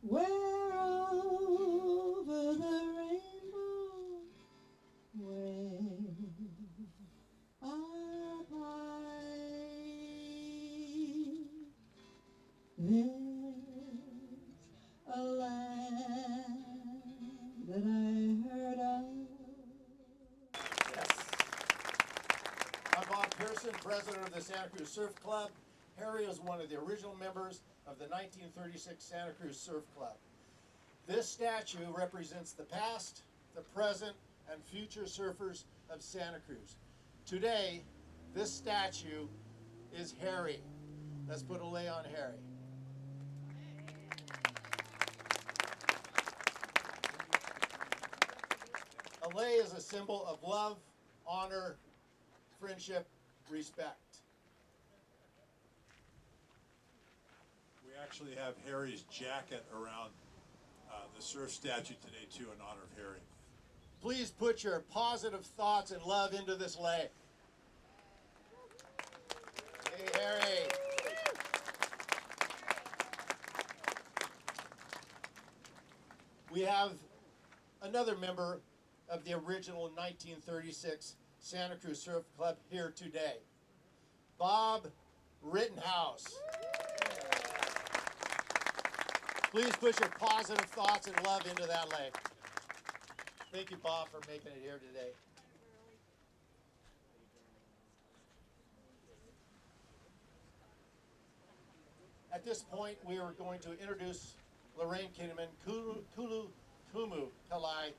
Where over the rainbow, way up high, there's a land that I heard of. Yes. I'm Bob Pearson, president of the Santa Cruz Surf Club. Harry is one of the original members of the 1936 Santa Cruz Surf Club. This statue represents the past, the present, and future surfers of Santa Cruz. Today, this statue is Harry. Let's put a lei on Harry. A lei is a symbol of love, honor, friendship, respect. We actually have Harry's jacket around the surf statue today too in honor of Harry. Please put your positive thoughts and love into this lei. Hey, Harry. We have another member of the original 1936 Santa Cruz Surf Club here today, Bob Rittenhouse. Please put your positive thoughts and love into that lei. Thank you, Bob, for making it here today. At this point, we are going to introduce Lorraine Kinnaman Kulu Kumu Kalai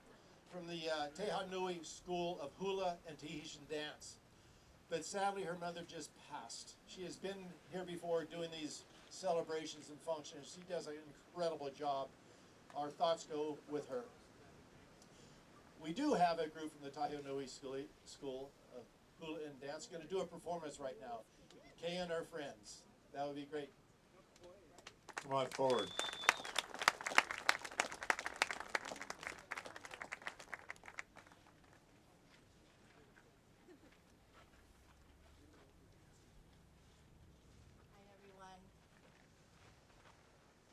from the Tehanui School of Hula and Tahitian Dance. But sadly, her mother just passed. She has been here before doing these celebrations and functions. She does an incredible job. Our thoughts go with her. We do have a group from the Tehanui School of Hula and Dance going to do a performance right now. Kay and our friends. That would be great. Come on forward. Hi everyone.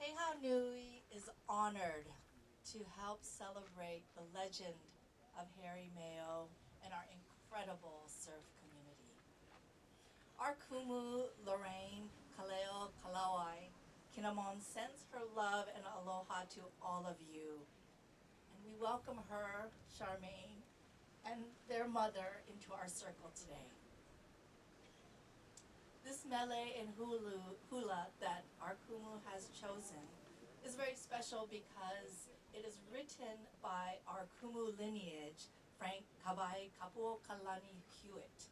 Tehanui is honored to help celebrate the legend of Harry Mayo and our incredible surf community. Our kumu, Lorraine Kaleo Kalawai Kinamon, sends her love and aloha to all of you. And we welcome her, Charmaine, and their mother into our circle today. This mele and hula that our kumu has chosen is very special because it is written by our kumu lineage, Frank Kabai Kapuo Kalani Hewitt.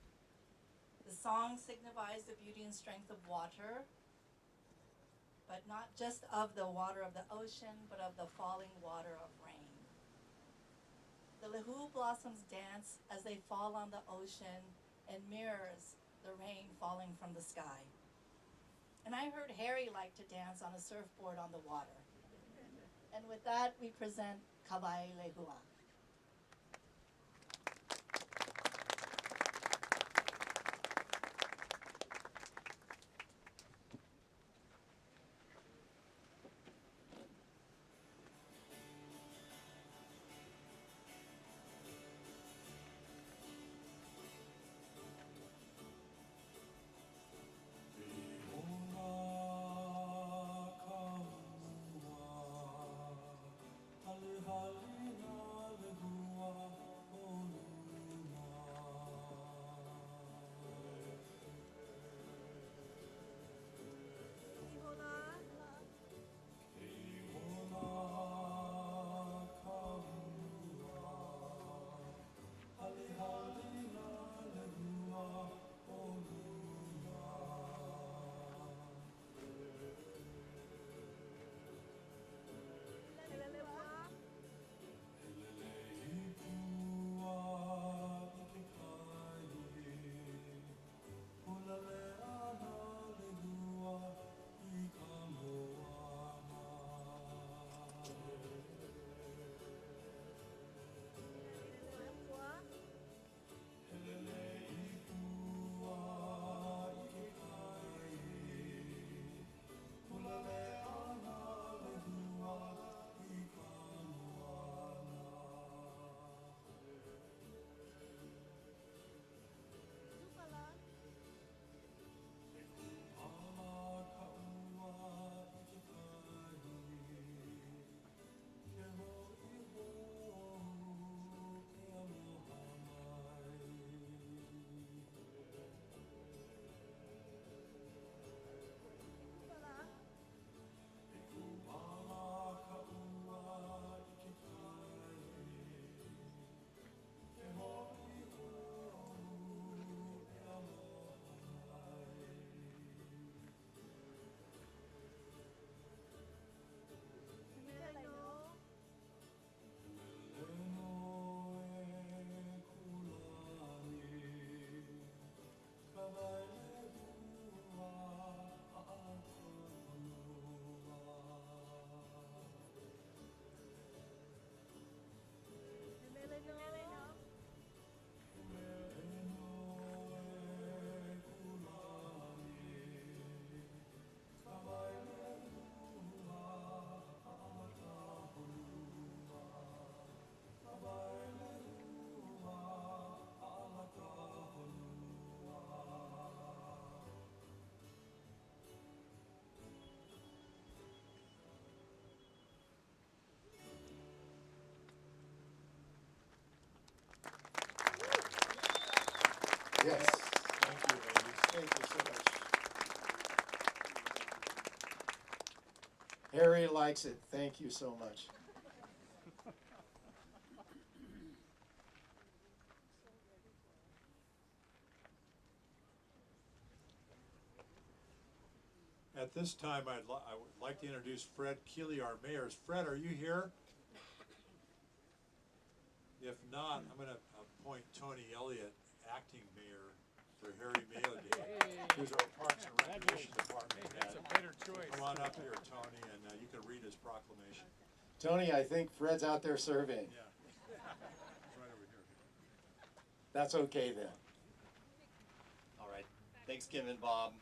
The song signifies the beauty and strength of water, but not just of the water of the ocean, but of the falling water of rain. The lehu blossoms dance as they fall on the ocean and mirrors the rain falling from the sky. And I heard Harry like to dance on a surfboard on the water. And with that, we present Kabai Lehua. Hali hali na Harry likes it. Thank you so much. At this time, I would like to introduce Fred Keeley, our mayor. Fred, are you here? If not, I'm going to appoint Tony Elliott, acting mayor, for Harry Mayo Day, who's our Parks and Recreation Department head. That's a better choice. Come on up here, Tony, and you can read his proclamation. Tony, I think Fred's out there surveying. Yeah. It's right over here. That's okay then. All right. Thanks, Kim and Bob.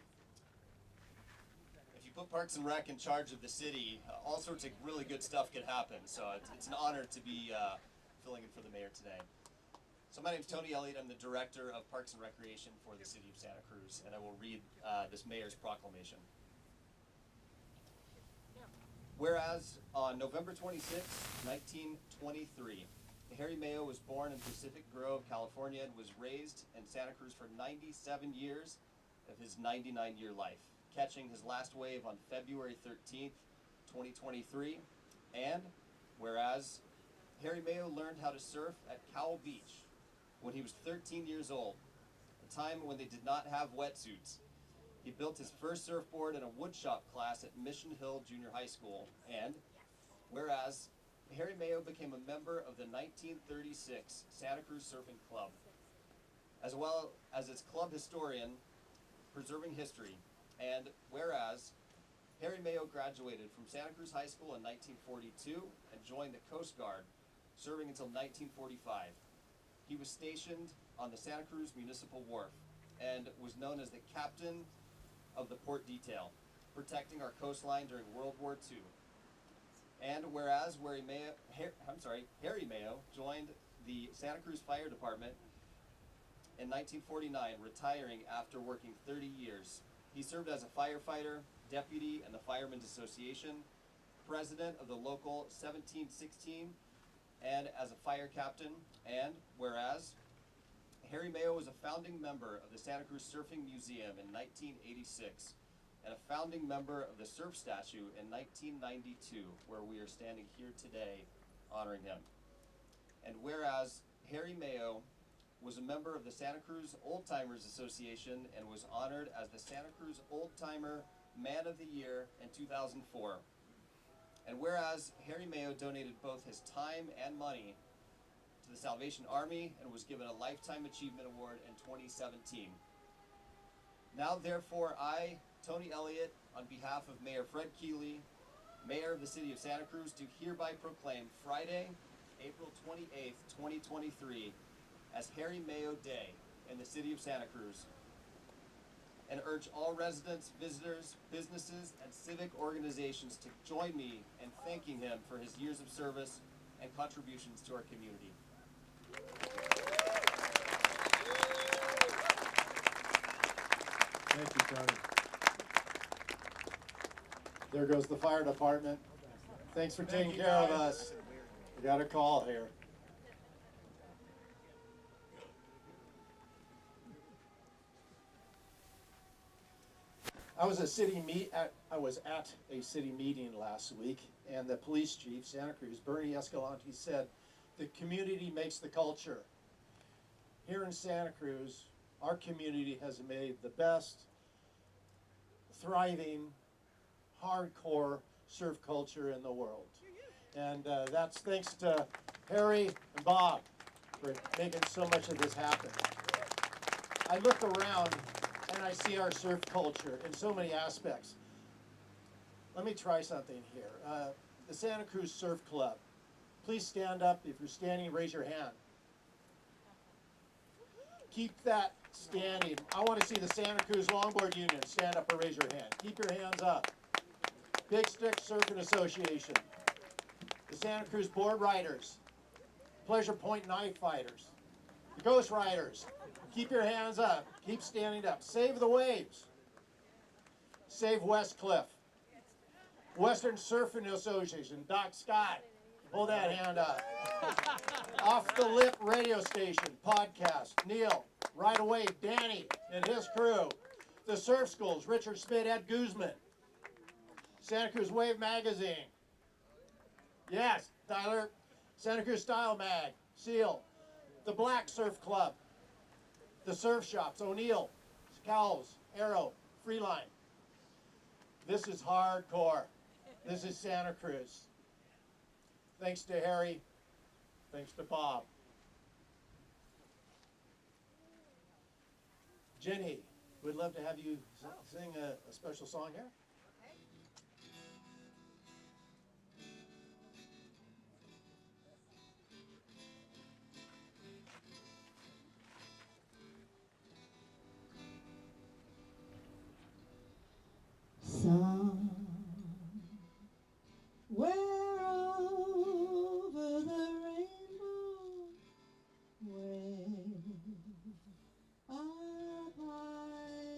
If you put Parks and Rec in charge of the city, all sorts of really good stuff could happen. So it's an honor to be filling in for the mayor today. So my name is Tony Elliott. I'm the Director of Parks and Recreation for the City of Santa Cruz, and I will read this mayor's proclamation. Whereas on November 26, 1923, Harry Mayo was born in Pacific Grove, California, and was raised in Santa Cruz for 97 years of his 99-year life, catching his last wave on February 13th, 2023. And whereas Harry Mayo learned how to surf at Cowell Beach when he was 13 years old, a time when they did not have wetsuits. He built his first surfboard in a woodshop class at Mission Hill Junior High School. And whereas Harry Mayo became a member of the 1936 Santa Cruz Surfing Club, as well as its club historian, preserving history. And whereas Harry Mayo graduated from Santa Cruz High School in 1942 and joined the Coast Guard, serving until 1945. He was stationed on the Santa Cruz Municipal Wharf and was known as the captain of the port detail, protecting our coastline during World War II. And whereas Harry Mayo joined the Santa Cruz Fire Department in 1949, retiring after working 30 years. He served as a firefighter, deputy in the Firemen's Association, president of the local 1716, and as a fire captain. And whereas Harry Mayo was a founding member of the Santa Cruz Surfing Museum in 1986 and a founding member of the Surf Statue in 1992, where we are standing here today honoring him. And whereas Harry Mayo was a member of the Santa Cruz Old Timers Association and was honored as the Santa Cruz Old Timer Man of the Year in 2004. And whereas Harry Mayo donated both his time and money to the Salvation Army and was given a Lifetime Achievement Award in 2017. Now therefore I, Tony Elliott, on behalf of Mayor Fred Keeley, Mayor of the City of Santa Cruz, do hereby proclaim Friday, April 28th, 2023 as Harry Mayo Day in the City of Santa Cruz, and urge all residents, visitors, businesses, and civic organizations to join me in thanking him for his years of service and contributions to our community. Thank you, Tony. There goes the fire department. Thanks for taking care of us. We got a call here. I was at a city meeting last week, and the police chief, Santa Cruz, Bernie Escalante, said, "The community makes the culture." Here in Santa Cruz, our community has made the best, thriving, hardcore surf culture in the world. And that's thanks to Harry and Bob for making so much of this happen. I look around and I see our surf culture in so many aspects. Let me try something here. The Santa Cruz Surf Club. Please stand up. If you're standing, raise your hand. Keep that standing. I want to see the Santa Cruz Longboard Union stand up or raise your hand. Keep your hands up. Big Stick Surfing Association. The Santa Cruz Board Riders. Pleasure Point Knife Fighters. The Ghost Riders. Keep your hands up. Keep standing up. Save the Waves. Save West Cliff. Western Surfing Association. Doc Scott. Hold that hand up. Off the Lip Radio Station. Podcast. Neil. Right Away. Danny and his crew. The Surf Schools. Richard Smith. Ed Guzman. Santa Cruz Wave Magazine. Yes, Tyler. Santa Cruz Style Mag, Seal. The Black Surf Club. The Surf Shops, O'Neill, Cowles, Arrow, Freeline. This is hardcore. This is Santa Cruz. Thanks to Harry. Thanks to Bob. Jenny, we'd love to have you sing a special song here. Somewhere over the rainbow, way up high,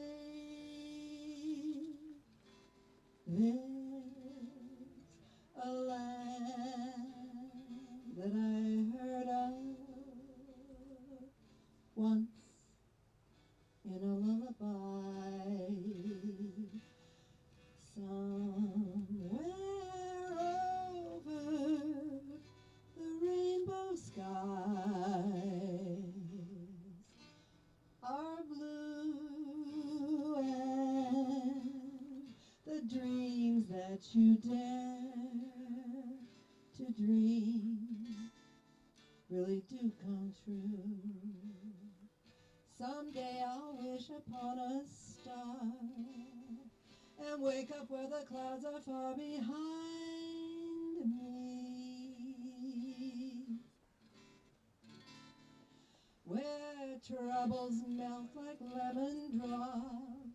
there's a land that I heard of once in a lullaby. Somewhere over the rainbow skies are blue, and the dreams that you dare to dream really do come true. Someday I'll wish upon a star and wake up where the clouds are far behind me, where troubles melt like lemon drops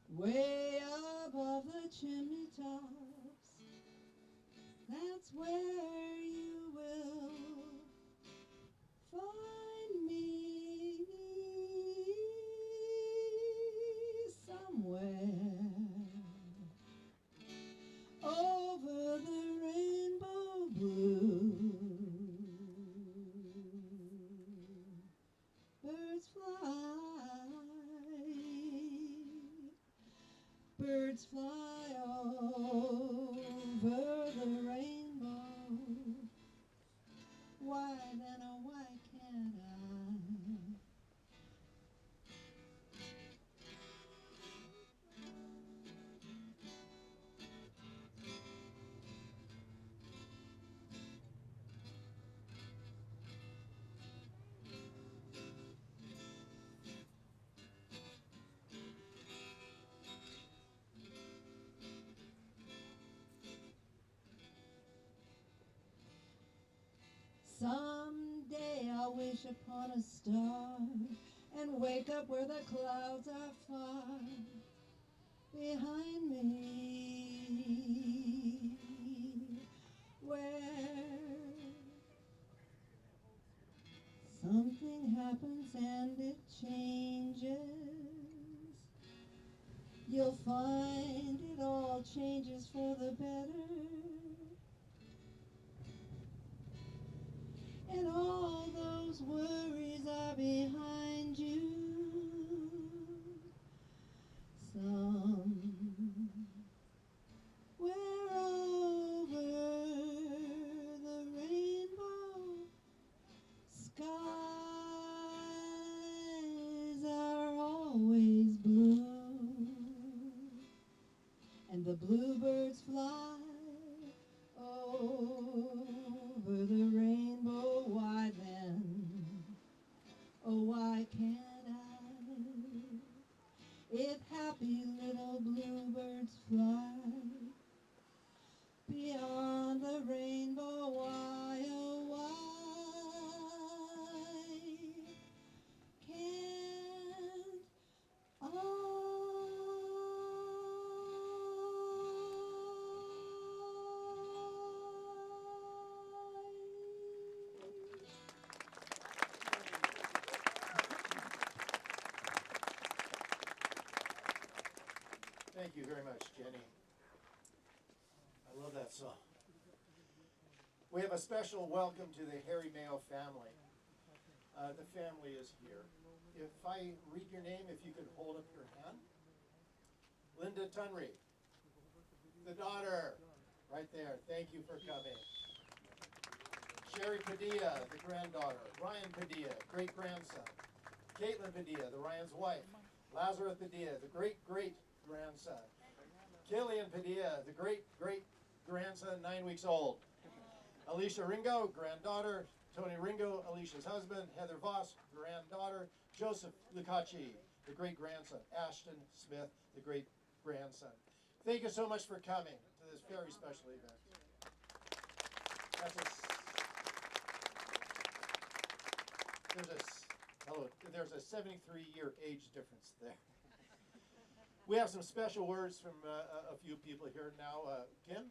way above the chimney tops. That's where you will find me, somewhere over the rainbow blue. Birds fly over the rainbow. Why then, oh why can't I? Someday I'll wish upon a star and wake up where the clouds are far behind me, where something happens and it changes. You'll find it all changes for the better, and all those worries are behind you. Somewhere over the rainbow, skies are always blue, and the bluebirds fly over the rainbow. Why then, oh why can't I? If happy little bluebirds fly beyond the rainbow, why, oh why can't I? Thank you very much, Jenny. I love that song. We have a special welcome to the Harry Mayo family. The family is here. If I read your name, if you could hold up your hand. Linda Tunry. the daughter, right there. Thank you for coming. Sherry Padilla, the granddaughter. Ryan Padilla, great-grandson. Caitlin Padilla, the Ryan's wife. Lazarus Padilla, the great-great-grandson. Killian Padilla, the great-great-grandson, 9 weeks old. Alicia Ringo, granddaughter. Tony Ringo, Alicia's husband. Heather Voss, granddaughter. Joseph Lucaci, the great-grandson. Ashton Smith, the great-grandson. Thank you so much for coming to this very special event. There's a 73-year age difference there. We have some special words from a few people here now. Kim?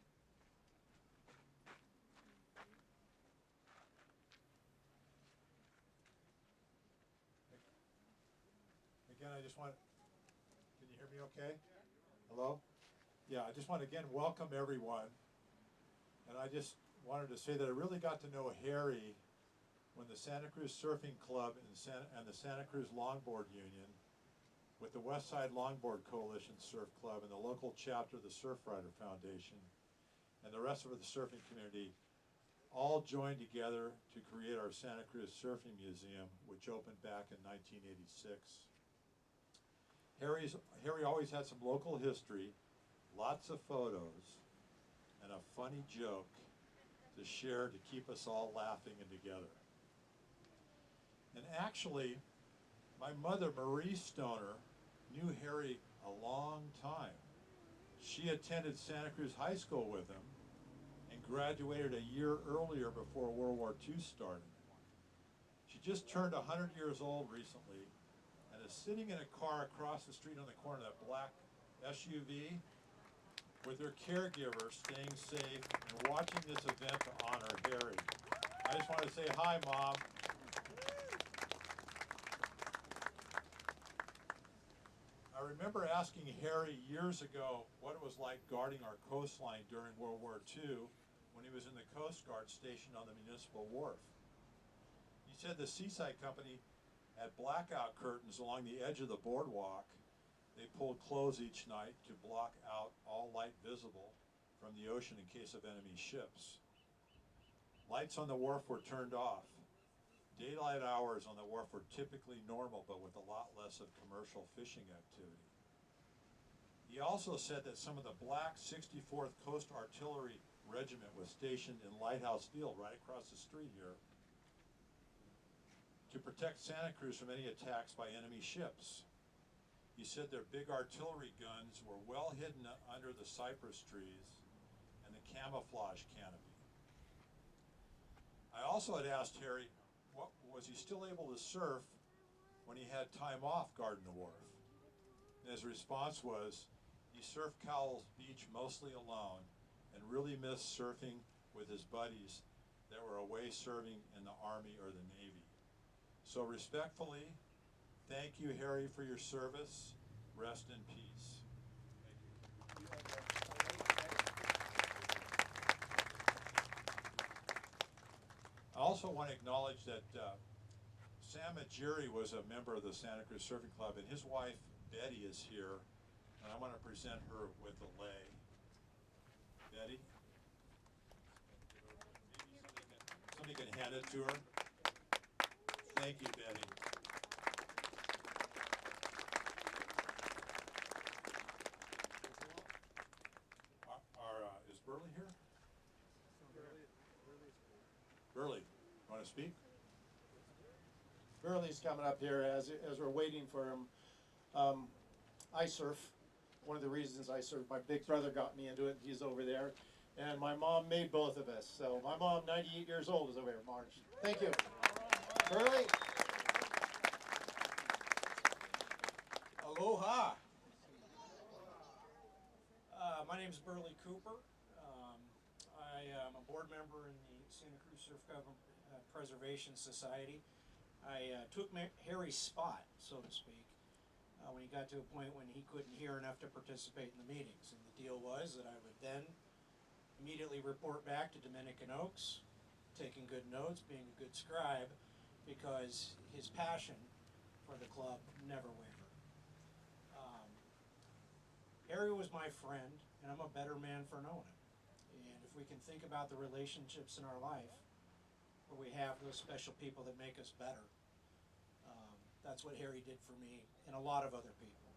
Again, I just want, can you hear me okay? Hello? Yeah, I just want to again welcome everyone. And I just wanted to say that I really got to know Harry when the Santa Cruz Surfing Club and the Santa Cruz Longboard Union, with the West Side Longboard Coalition Surf Club and the local chapter of the Surfrider Foundation, and the rest of the surfing community, all joined together to create our Santa Cruz Surfing Museum, which opened back in 1986. Harry always had some local history, lots of photos, and a funny joke to share to keep us all laughing and together. And actually, my mother, Marie Stoner, knew Harry a long time. She attended Santa Cruz High School with him and graduated a year earlier before World War II started. She just turned 100 years old recently and is sitting in a car across the street on the corner of that black SUV with her caregiver, staying safe and watching this event to honor Harry. I just want to say hi, Mom. I remember asking Harry years ago what it was like guarding our coastline during World War II when he was in the Coast Guard stationed on the municipal wharf. He said the Seaside Company had blackout curtains along the edge of the boardwalk. They pulled close each night to block out all light visible from the ocean in case of enemy ships. Lights on the wharf were turned off. Daylight hours on the wharf were typically normal, but with a lot less of commercial fishing activity. He also said that some of the black 64th Coast Artillery Regiment was stationed in Lighthouse Field right across the street here to protect Santa Cruz from any attacks by enemy ships. He said their big artillery guns were well hidden under the cypress trees and the camouflage canopy. I also had asked Harry, was he still able to surf when he had time off guarding the wharf? And his response was, he surfed Cowell's Beach mostly alone and really missed surfing with his buddies that were away serving in the Army or the Navy. So respectfully, thank you, Harry, for your service. Rest in peace. I also want to acknowledge that Sam Majiri was a member of the Santa Cruz Surfing Club, and his wife, Betty, is here, and I want to present her with a lei. Betty? Somebody can hand it to her. Thank you, Betty. Is Burley here? Burley, you want to speak? Burley's coming up here as we're waiting for him. I surf. One of the reasons I surf, my big brother got me into it. He's over there. And my mom made both of us. So my mom, 98 years old, is over here, Marge. Thank you. Burley. Aloha. My name is Burley Cooper. I am a board member in the Santa Cruz Surf Club Preservation Society. I took Harry's spot, so to speak, when he got to a point when he couldn't hear enough to participate in the meetings. And the deal was that I would then immediately report back to Dominican Oaks, taking good notes, being a good scribe, because his passion for the club never wavered. Harry was my friend and I'm a better man for knowing it. And if we can think about the relationships in our life, where we have those special people that make us better, that's what Harry did for me and a lot of other people.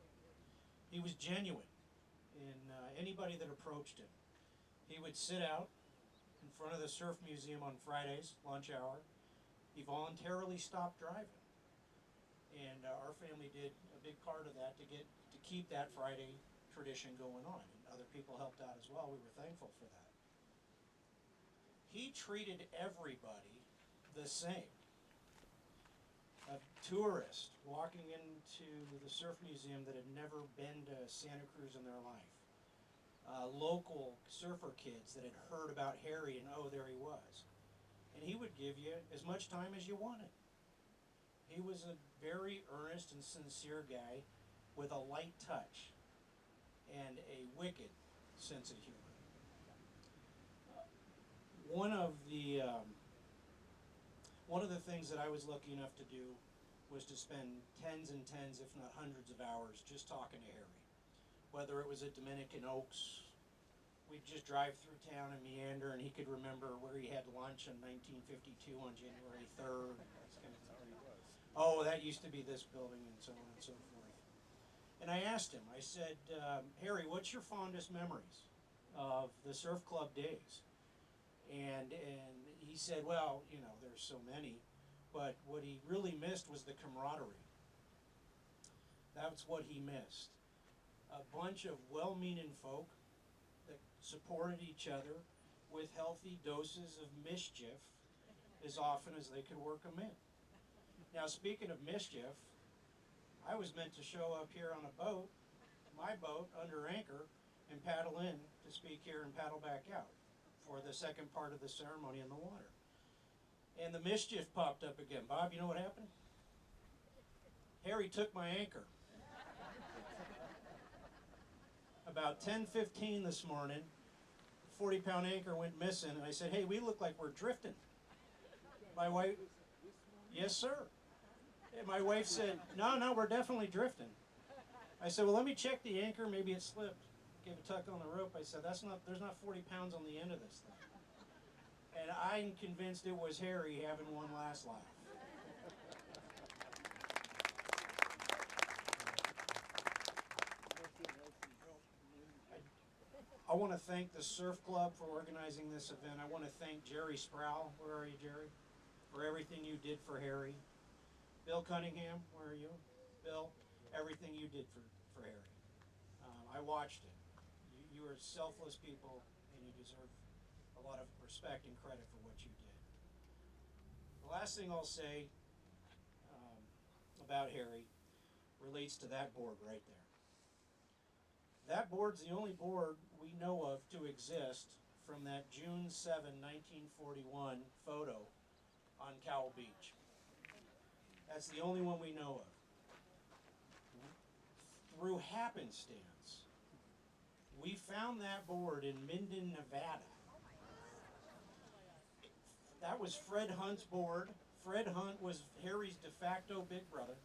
He was genuine in anybody that approached him. He would sit out in front of the Surf Museum on Fridays, lunch hour. He voluntarily stopped driving. And our family did a big part of that to keep that Friday tradition going on. And other people helped out as well. We were thankful for that. He treated everybody the same. A tourist walking into the Surf Museum that had never been to Santa Cruz in their life. Local surfer kids that had heard about Harry and oh, there he was. And he would give you as much time as you wanted. He was a very earnest and sincere guy with a light touch and a wicked sense of humor. One of the things that I was lucky enough to do was to spend tens and tens, if not hundreds of hours just talking to Harry. Whether it was at Dominican Oaks, we'd just drive through town and meander, and he could remember where he had lunch in 1952 on January 3rd. Oh, that used to be this building, and so on and so forth. And I asked him, I said, Harry, what's your fondest memories of the surf club days? And he said, well, you know, there's so many, but what he really missed was the camaraderie. That's what he missed. A bunch of well-meaning folk that supported each other with healthy doses of mischief as often as they could work them in. Now, speaking of mischief, I was meant to show up here on a boat, my boat, under anchor, and paddle in to speak here and paddle back out for the second part of the ceremony in the water. And the mischief popped up again. Bob, you know what happened? Harry took my anchor. About 10:15 this morning, 40-pound anchor went missing, and I said, hey, we look like we're drifting. My wife, yes, sir. And my wife said, no, we're definitely drifting. I said, well, let me check the anchor. Maybe it slipped. Gave a tuck on the rope. I said, there's not 40 pounds on the end of this thing. And I'm convinced it was Harry having one last laugh. I want to thank the Surf Club for organizing this event. I want to thank Jerry Sproul. Where are you, Jerry? For everything you did for Harry. Bill Cunningham, where are you? Bill, everything you did for Harry. I watched it. You are selfless people, and you deserve a lot of respect and credit for what you did. The last thing I'll say about Harry relates to that board right there. That board's the only board we know of to exist from that June 7, 1941 photo on Cowell Beach. That's the only one we know of. Through happenstance, we found that board in Minden, Nevada. That was Fred Hunt's board. Fred Hunt was Harry's de facto big brother.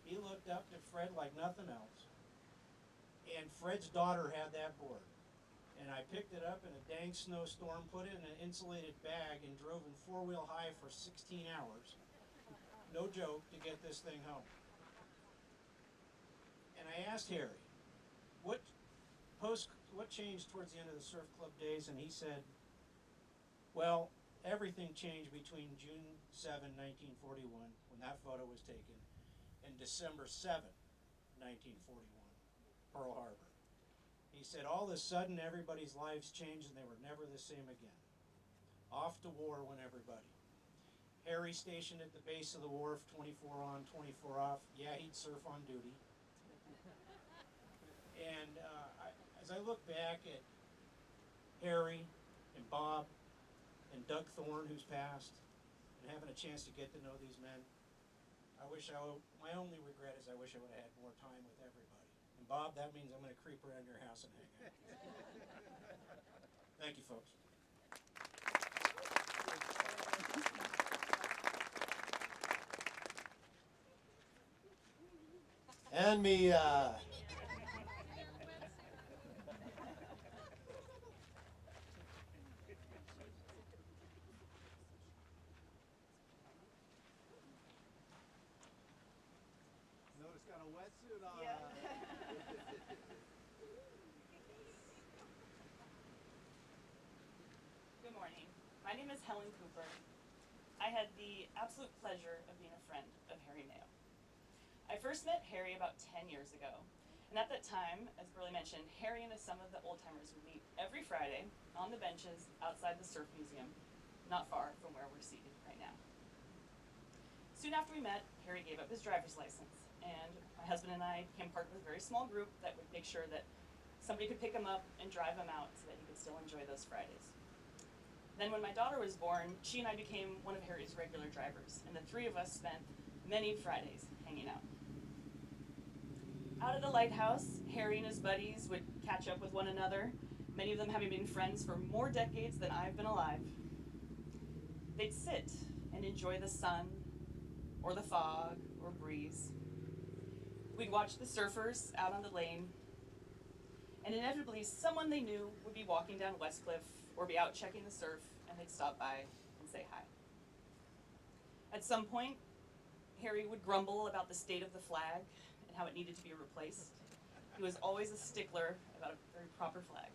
He looked up to Fred like nothing else. And Fred's daughter had that board. And I picked it up in a dang snowstorm, put it in an insulated bag, and drove in four-wheel high for 16 hours. No joke, to get this thing home. And I asked Harry, what changed towards the end of the surf club days? And he said, well, everything changed between June 7, 1941, when that photo was taken, and December 7, 1941, Pearl Harbor. He said, all of a sudden, everybody's lives changed, and they were never the same again. Off to war went everybody. Harry stationed at the base of the wharf, 24 on, 24 off. Yeah, he'd surf on duty. And as I look back at Harry and Bob and Doug Thorne, who's passed, and having a chance to get to know these men, my only regret is I wish I would have had more time with everybody. And Bob, that means I'm going to creep around your house and hang out. Thank you, folks. And me, My name is Helen Cooper. I had the absolute pleasure of being a friend of Harry Mayo. I first met Harry about 10 years ago, and at that time, as Burley mentioned, Harry and some of the old-timers would meet every Friday on the benches outside the Surf Museum, not far from where we're seated right now. Soon after we met, Harry gave up his driver's license, and my husband and I became part of a very small group that would make sure that somebody could pick him up and drive him out so that he could still enjoy those Fridays. Then when my daughter was born, she and I became one of Harry's regular drivers, and the three of us spent many Fridays hanging out. Out at the lighthouse, Harry and his buddies would catch up with one another, many of them having been friends for more decades than I've been alive. They'd sit and enjoy the sun, or the fog, or breeze. We'd watch the surfers out on the lane, and inevitably someone they knew would be walking down Westcliff or be out checking the surf, and they'd stop by and say hi. At some point, Harry would grumble about the state of the flag and how it needed to be replaced. He was always a stickler about a very proper flag.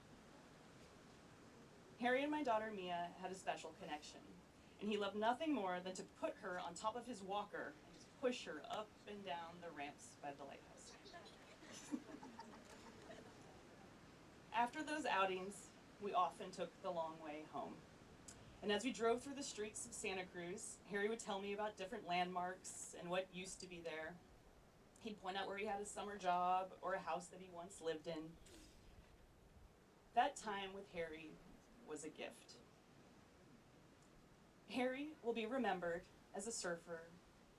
Harry and my daughter Mia had a special connection, and he loved nothing more than to put her on top of his walker and just push her up and down the ramps by the lighthouse. After those outings, we often took the long way home. And as we drove through the streets of Santa Cruz, Harry would tell me about different landmarks and what used to be there. He'd point out where he had a summer job or a house that he once lived in. That time with Harry was a gift. Harry will be remembered as a surfer,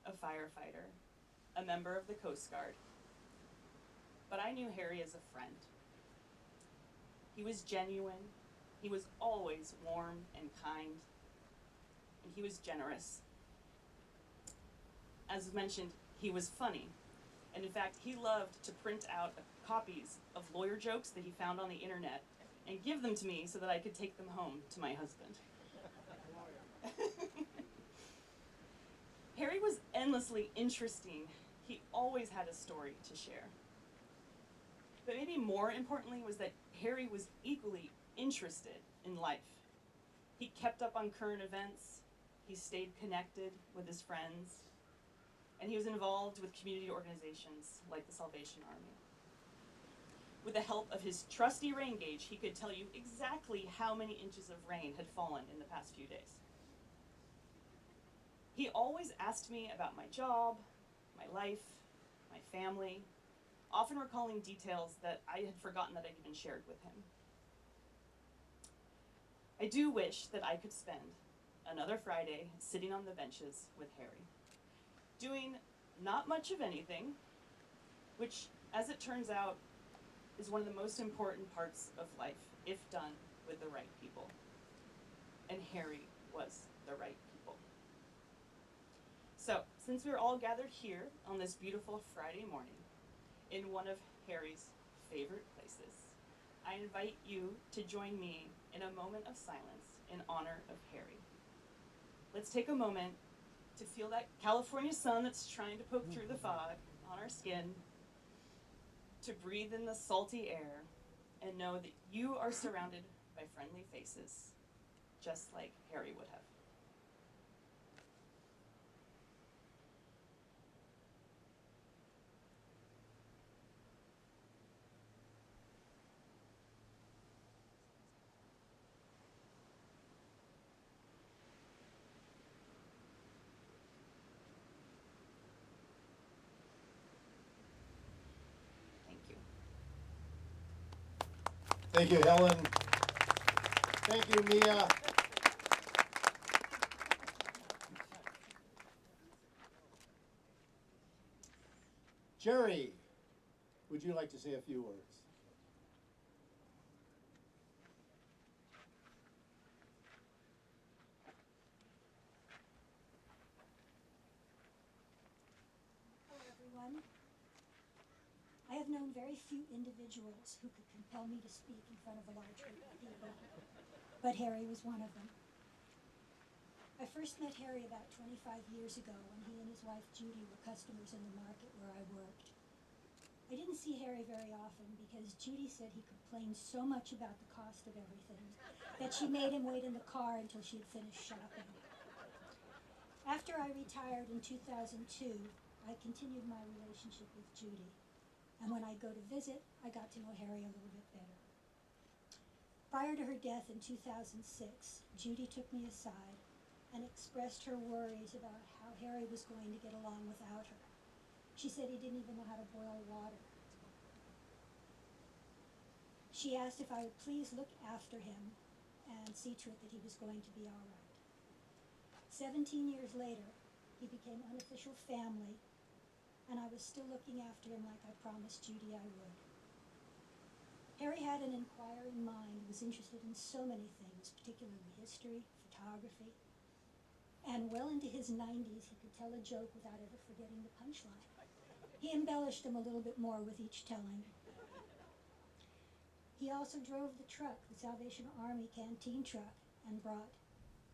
a firefighter, a member of the Coast Guard. But I knew Harry as a friend. He was genuine, he was always warm and kind, and he was generous. As mentioned, he was funny, and in fact, he loved to print out copies of lawyer jokes that he found on the internet and give them to me so that I could take them home to my husband. Harry was endlessly interesting. He always had a story to share. But maybe more importantly was that Harry was equally interested in life. He kept up on current events, he stayed connected with his friends, and he was involved with community organizations like the Salvation Army. With the help of his trusty rain gauge, he could tell you exactly how many inches of rain had fallen in the past few days. He always asked me about my job, my life, my family, often recalling details that I had forgotten that I'd even shared with him. I do wish that I could spend another Friday sitting on the benches with Harry, doing not much of anything, which, as it turns out, is one of the most important parts of life, if done with the right people. And Harry was the right people. So, since we're all gathered here on this beautiful Friday morning, in one of Harry's favorite places, I invite you to join me in a moment of silence in honor of Harry. Let's take a moment to feel that California sun that's trying to poke through the fog on our skin, to breathe in the salty air, and know that you are surrounded by friendly faces, just like Harry would have. Thank you, Helen. Thank you, Mia. Jerry, would you like to say a few words? Hello, everyone. I have known very few individuals who could compel me to speak in front of a large group of people, but Harry was one of them. I first met Harry about 25 years ago when he and his wife Judy were customers in the market where I worked. I didn't see Harry very often because Judy said he complained so much about the cost of everything that she made him wait in the car until she had finished shopping. After I retired in 2002, I continued my relationship with Judy. And when I go to visit, I got to know Harry a little bit better. Prior to her death in 2006, Judy took me aside and expressed her worries about how Harry was going to get along without her. She said he didn't even know how to boil water. She asked if I would please look after him and see to it that he was going to be all right. 17 years later, he became unofficial family, and I was still looking after him like I promised Judy I would. Harry had an inquiring mind, was interested in so many things, particularly history, photography, and well into his 90s, he could tell a joke without ever forgetting the punchline. He embellished them a little bit more with each telling. He also drove the truck, the Salvation Army canteen truck, and brought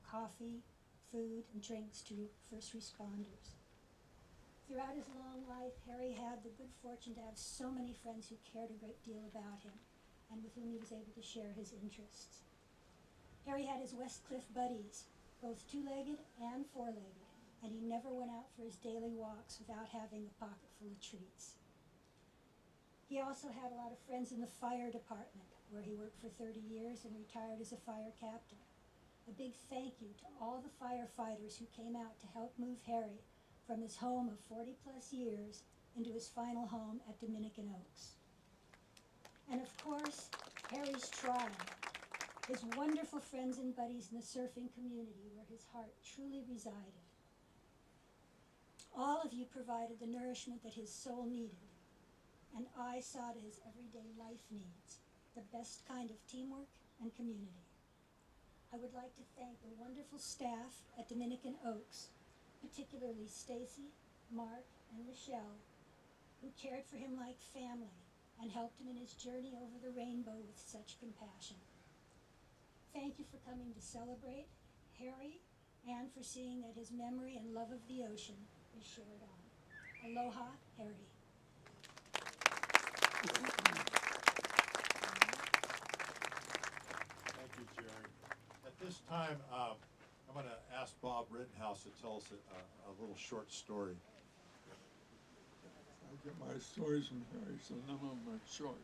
coffee, food, and drinks to first responders. Throughout his long life, Harry had the good fortune to have so many friends who cared a great deal about him and with whom he was able to share his interests. Harry had his Westcliff buddies, both two-legged and four-legged, and he never went out for his daily walks without having a pocket full of treats. He also had a lot of friends in the fire department, where he worked for 30 years and retired as a fire captain. A big thank you to all the firefighters who came out to help move Harry from his home of 40-plus years into his final home at Dominican Oaks. And of course, Harry's tribe, his wonderful friends and buddies in the surfing community where his heart truly resided. All of you provided the nourishment that his soul needed, and I saw to his everyday life needs, the best kind of teamwork and community. I would like to thank the wonderful staff at Dominican Oaks, particularly Stacy, Mark, and Michelle, who cared for him like family and helped him in his journey over the rainbow with such compassion. Thank you for coming to celebrate Harry and for seeing that his memory and love of the ocean is shared on. Aloha, Harry. Thank you, Jerry. At this time, I'm going to ask Bob Rittenhouse to tell us a little short story. I get my stories from Harry, so none of them are short.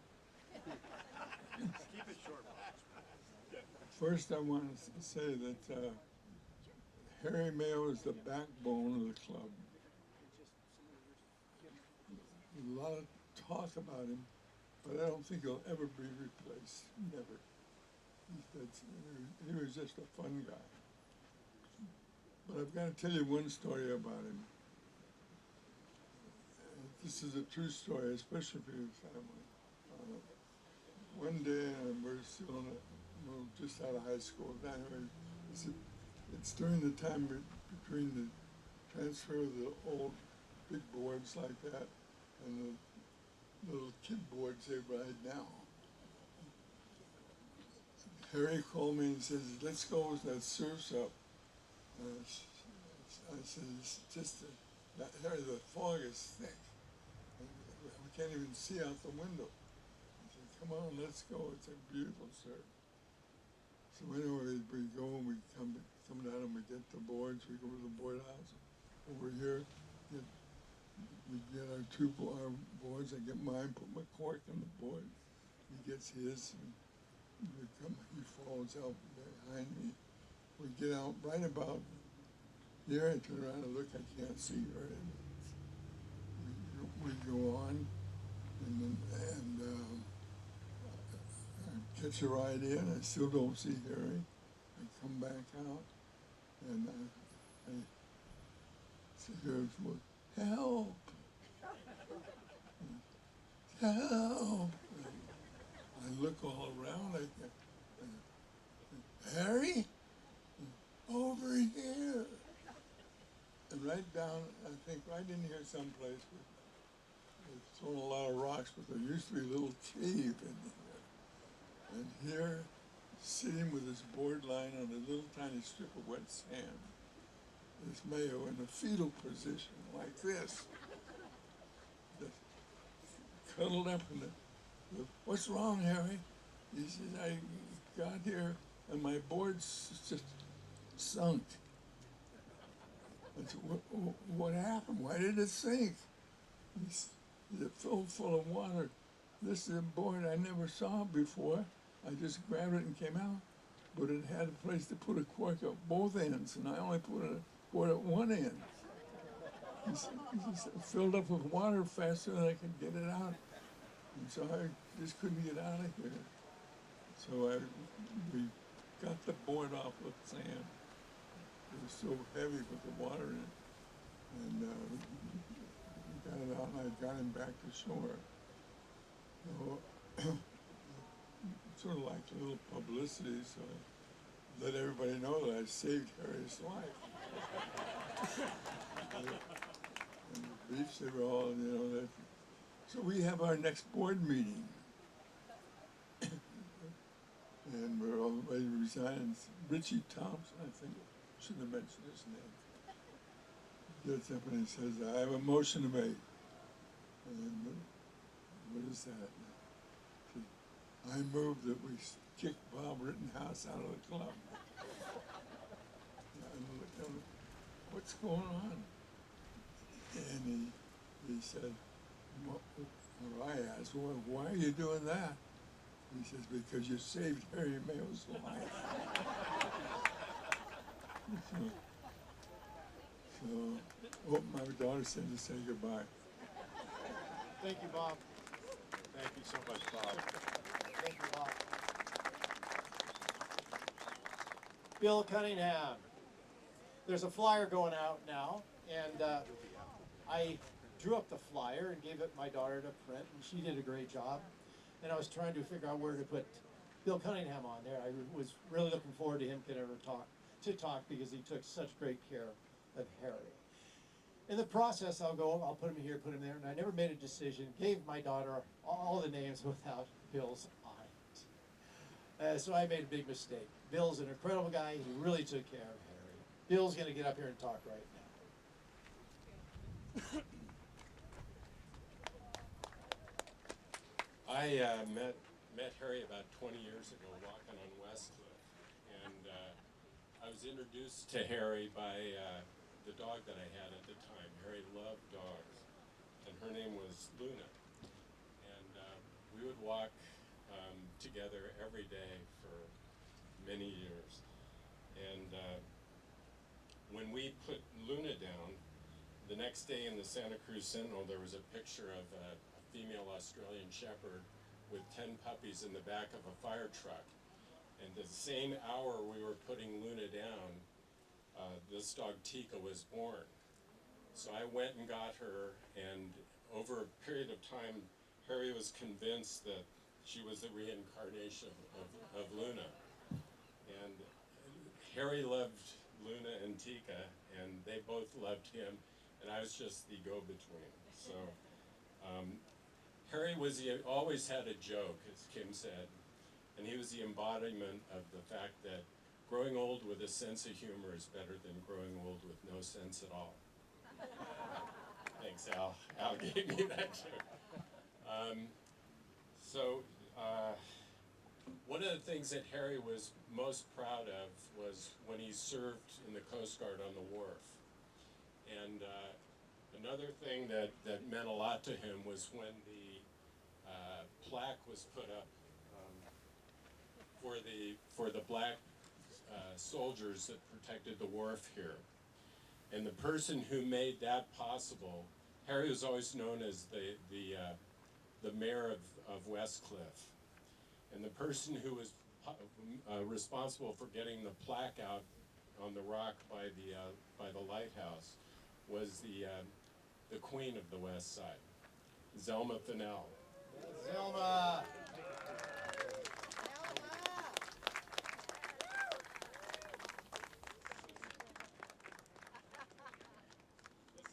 Keep it short, Bob. First, I want to say that Harry Mayo is the backbone of the club. A lot of talk about him, but I don't think he'll ever be replaced. Never. He was just a fun guy. But I've got to tell you one story about him. This is a true story, especially for your family. One day, we're still just out of high school. Anyway, it's during the time between the transfer of the old big boards like that and the little kid boards they ride now. Harry called me and says, "Let's go with that surf's up." I said, "It's just Harry, the fog is thick. We can't even see out the window." He said, "Come on, let's go. It's a beautiful surf." So anyway, we go and we come down and we get the boards. We go to the board house over here. We get our boards. I get mine, put my cork in the board. He gets his. And he falls out behind me. We get out right about here. I turn around and look. I can't see her. We go on, and I catch a ride in. I still don't see Harry. I come back out, and I say, "Help! Help!" I look all around. Harry, over here. And right down, I think right in here someplace, they've thrown a lot of rocks, but there used to be a little cave in here. And here, sitting with his board lying on a little tiny strip of wet sand, is Mayo in a fetal position like this. cuddled up in what's wrong, Harry? He says, I got here and my board's just sunk. I said, what happened? Why did it sink? He said, it filled full of water. This is a board I never saw before. I just grabbed it and came out. But it had a place to put a cork at both ends, and I only put a cork at one end. He said, it filled up with water faster than I could get it out. And so I just couldn't get out of here. So we got the board off with sand. It was so heavy with the water in it. And we got it out and I got him back to shore. So, sort of like a little publicity, so I let everybody know that I saved Harry's life. And the beefs, they were all, that. So we have our next board meeting. And we're all ready to resign. Richie Thompson, I think, shouldn't have mentioned his name. He gets up and he says, I have a motion to make. And what is that? I move that we kick Bob Rittenhouse out of the club. And what's going on? And he said, or I asked, well, why are you doing that? He says, because you saved Harry Mayo's life. So, my daughter said to say goodbye. Thank you, Bob. Thank you so much, Bob. Thank you, Bob. Bill Cunningham. There's a flyer going out now, and I drew up the flyer and gave it my daughter to print, and she did a great job. And I was trying to figure out where to put Bill Cunningham on there. I was really looking forward to him could ever talk because he took such great care of Harry. In the process, I'll put him here, put him there, and I never made a decision. Gave my daughter all the names without Bill's on it. So I made a big mistake. Bill's an incredible guy. He really took care of Harry. Bill's going to get up here and talk right now. I met Harry about 20 years ago walking on Westcliff, and I was introduced to Harry by the dog that I had at the time. Harry loved dogs, and her name was Luna, and we would walk together every day for many years. And when we put Luna down, the next day in the Santa Cruz Sentinel, there was a picture of a female Australian Shepherd with 10 puppies in the back of a fire truck. And the same hour we were putting Luna down, this dog Tika was born. So I went and got her, and over a period of time, Harry was convinced that she was the reincarnation of Luna. And Harry loved Luna and Tika, and they both loved him, and I was just the go-between. So Harry always had a joke, as Kim said, and he was the embodiment of the fact that growing old with a sense of humor is better than growing old with no sense at all. Thanks, Al. Al gave me that joke. One of the things that Harry was most proud of was when he served in the Coast Guard on the wharf. And another thing that meant a lot to him was when the plaque was put up for the black soldiers that protected the wharf here. And the person who made that possible, Harry was always known as the mayor of Westcliff. And the person who was responsible for getting the plaque out on the rock by the lighthouse was the queen of the West Side, Zelma Fennell. Zelma!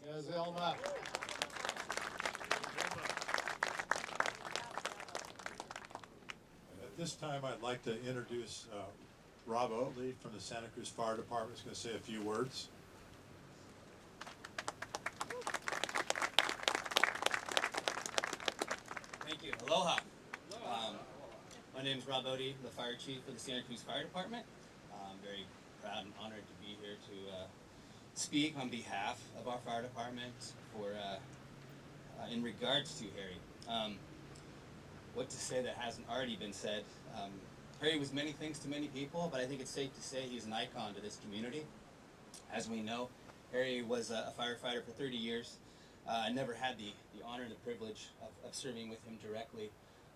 Yeah, Zelma. At this time, I'd like to introduce Rob Oatley from the Santa Cruz Fire Department. He's going to say a few words. My name is Rob Odie, the fire chief of the Santa Cruz Fire Department. I'm very proud and honored to be here to speak on behalf of our fire department for in regards to Harry. What to say that hasn't already been said? Harry was many things to many people, but I think it's safe to say he's an icon to this community. As we know, Harry was a firefighter for 30 years. I never had the honor and the privilege of serving with him directly.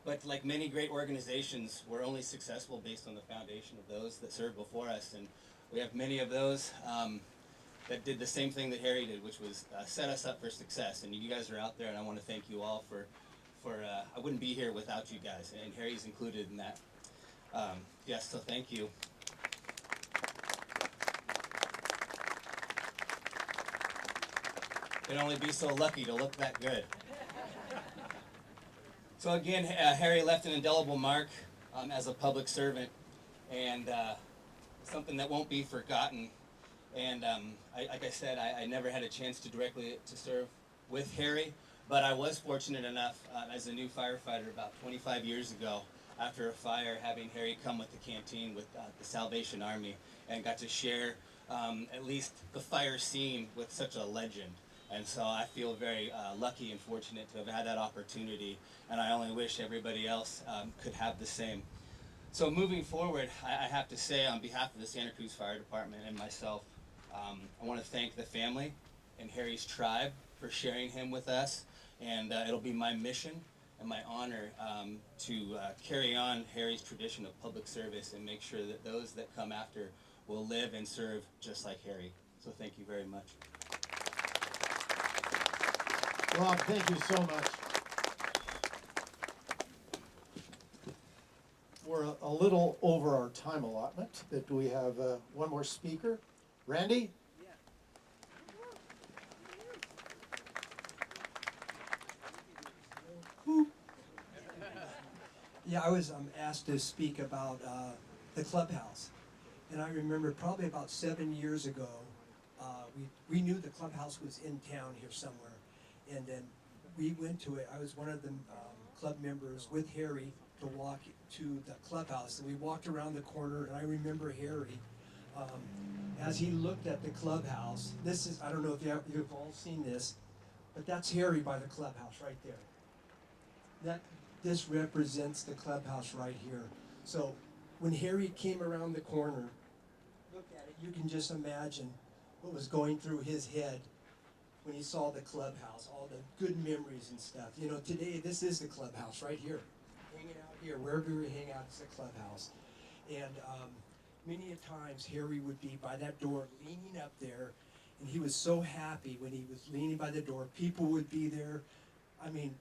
But like many great organizations, we're only successful based on the foundation of those that served before us. And we have many of those that did the same thing that Harry did, which was set us up for success. And you guys are out there, and I want to thank you all for I wouldn't be here without you guys, and Harry's included in that. Yes, so thank you. Can only be so lucky to look that good. So again, Harry left an indelible mark as a public servant, and something that won't be forgotten. And like I said, I never had a chance to directly to serve with Harry, but I was fortunate enough as a new firefighter about 25 years ago, after a fire, having Harry come with the canteen with the Salvation Army, and got to share at least the fire scene with such a legend. And so I feel very lucky and fortunate to have had that opportunity, and I only wish everybody else could have the same. So moving forward, I have to say on behalf of the Santa Cruz Fire Department and myself, I want to thank the family and Harry's tribe for sharing him with us, and it'll be my mission and my honor to carry on Harry's tradition of public service and make sure that those that come after will live and serve just like Harry. So thank you very much. Rob, thank you so much. We're a little over our time allotment, but we have one more speaker. Randy? Yeah, I was asked to speak about the clubhouse. And I remember probably about 7 years ago, we knew the clubhouse was in town here somewhere. And then we went to it. I was one of the club members with Harry to walk to the clubhouse. And we walked around the corner, and I remember Harry, as he looked at the clubhouse. This is, I don't know if you've all seen this, but that's Harry by the clubhouse right there. This represents the clubhouse right here. So when Harry came around the corner, look at it, you can just imagine what was going through his head when he saw the clubhouse, all the good memories and stuff. You know, today this is the clubhouse right here. Hanging out here, wherever we hang out is the clubhouse. And many a times Harry would be by that door leaning up there, and he was so happy when he was leaning by the door. People would be there. I mean,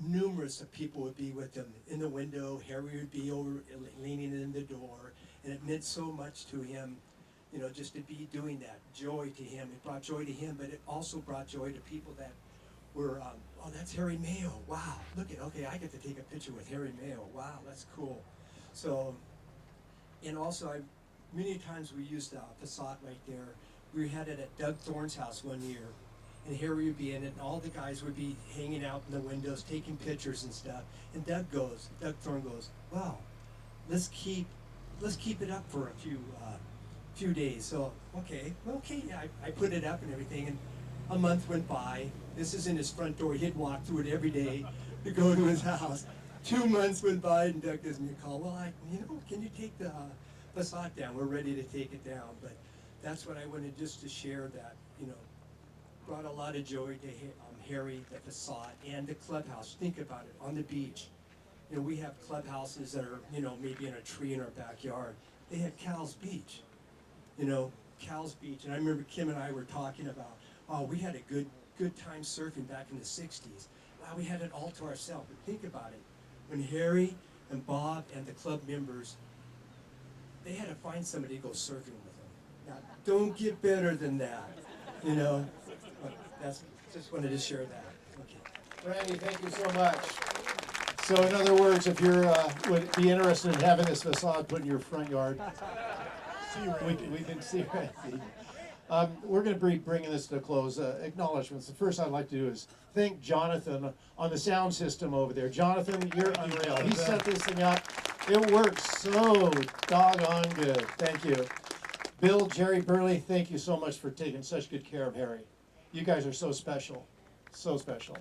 numerous of people would be with him in the window. Harry would be over leaning in the door, and it meant so much to him, you know, just to be doing that. Joy to him. It brought joy to him, but it also brought joy to people that were, oh, that's Harry Mayo. Wow, look at, okay, I get to take a picture with Harry Mayo. Wow, that's cool. So, and also, many times we used the facade right there. We had it at Doug Thorne's house one year, and Harry would be in it, and all the guys would be hanging out in the windows, taking pictures and stuff. And Doug Thorne goes, wow, let's keep it up for a few days. So, okay, yeah, I put it up and everything, and a month went by. This is in his front door. He'd walk through it every day to go to his house. 2 months went by, and Doug gives me a call. Well, can you take the facade down? We're ready to take it down. But that's what I wanted just to share, that, you know, brought a lot of joy to Harry, the facade, and the clubhouse. Think about it, on the beach. You know, we have clubhouses that are, you know, maybe in a tree in our backyard. They had Cal's Beach, you know, Cal's Beach. And I remember Kim and I were talking about, oh, we had a good time surfing back in the 60s. Wow, we had it all to ourselves. But think about it. When Harry and Bob and the club members, they had to find somebody to go surfing with them. Now, don't get better than that, you know. Just wanted to share that. Okay. Randy, thank you so much. So in other words, if you're would be interested in having this facade put in your front yard, we can see Randy. We're going to be bringing this to a close. Acknowledgements. The first I'd like to do is thank Jonathan on the sound system over there. Jonathan, you're unreal. He set this thing up. It works so doggone good. Thank you. Bill, Jerry, Burley, thank you so much for taking such good care of Harry. You guys are so special. So special.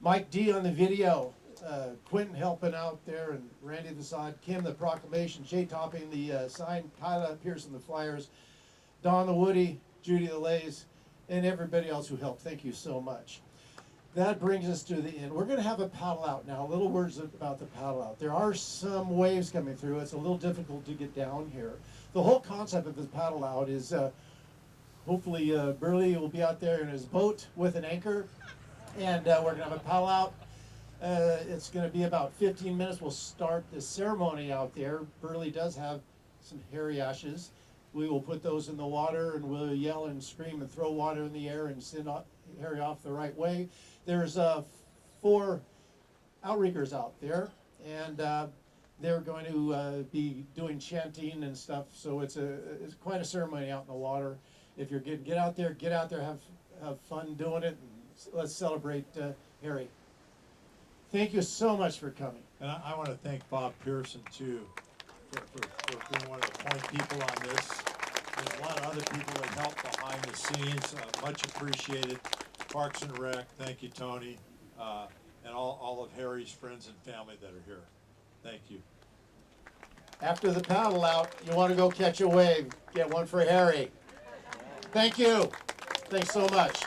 Mike D on the video. Quentin helping out there, and Randy the side. Kim the proclamation. Jay topping the sign. Kyla Pearson the flyers. Don the Woody. Judy the lays. And everybody else who helped. Thank you so much. That brings us to the end. We're going to have a paddle out now. A little words about the paddle out. There are some waves coming through. It's a little difficult to get down here. The whole concept of this paddle out is hopefully Burley will be out there in his boat with an anchor, and we're going to have a paddle out. It's going to be about 15 minutes. We'll start the ceremony out there. Burley does have some hairy ashes. We will put those in the water, and we'll yell and scream and throw water in the air and send Harry off the right way. There's 4 outriggers out there, and they're going to be doing chanting and stuff. So it's quite a ceremony out in the water. If you're get out there, have fun doing it, and let's celebrate Harry. Thank you so much for coming. And I want to thank Bob Pearson too for being one of the point people on this. There's a lot of other people that help behind the scenes. Much appreciated. Parks and Rec, thank you, Tony, and all of Harry's friends and family that are here. Thank you. After the paddle out, you want to go catch a wave, get one for Harry. Thank you. Thanks so much.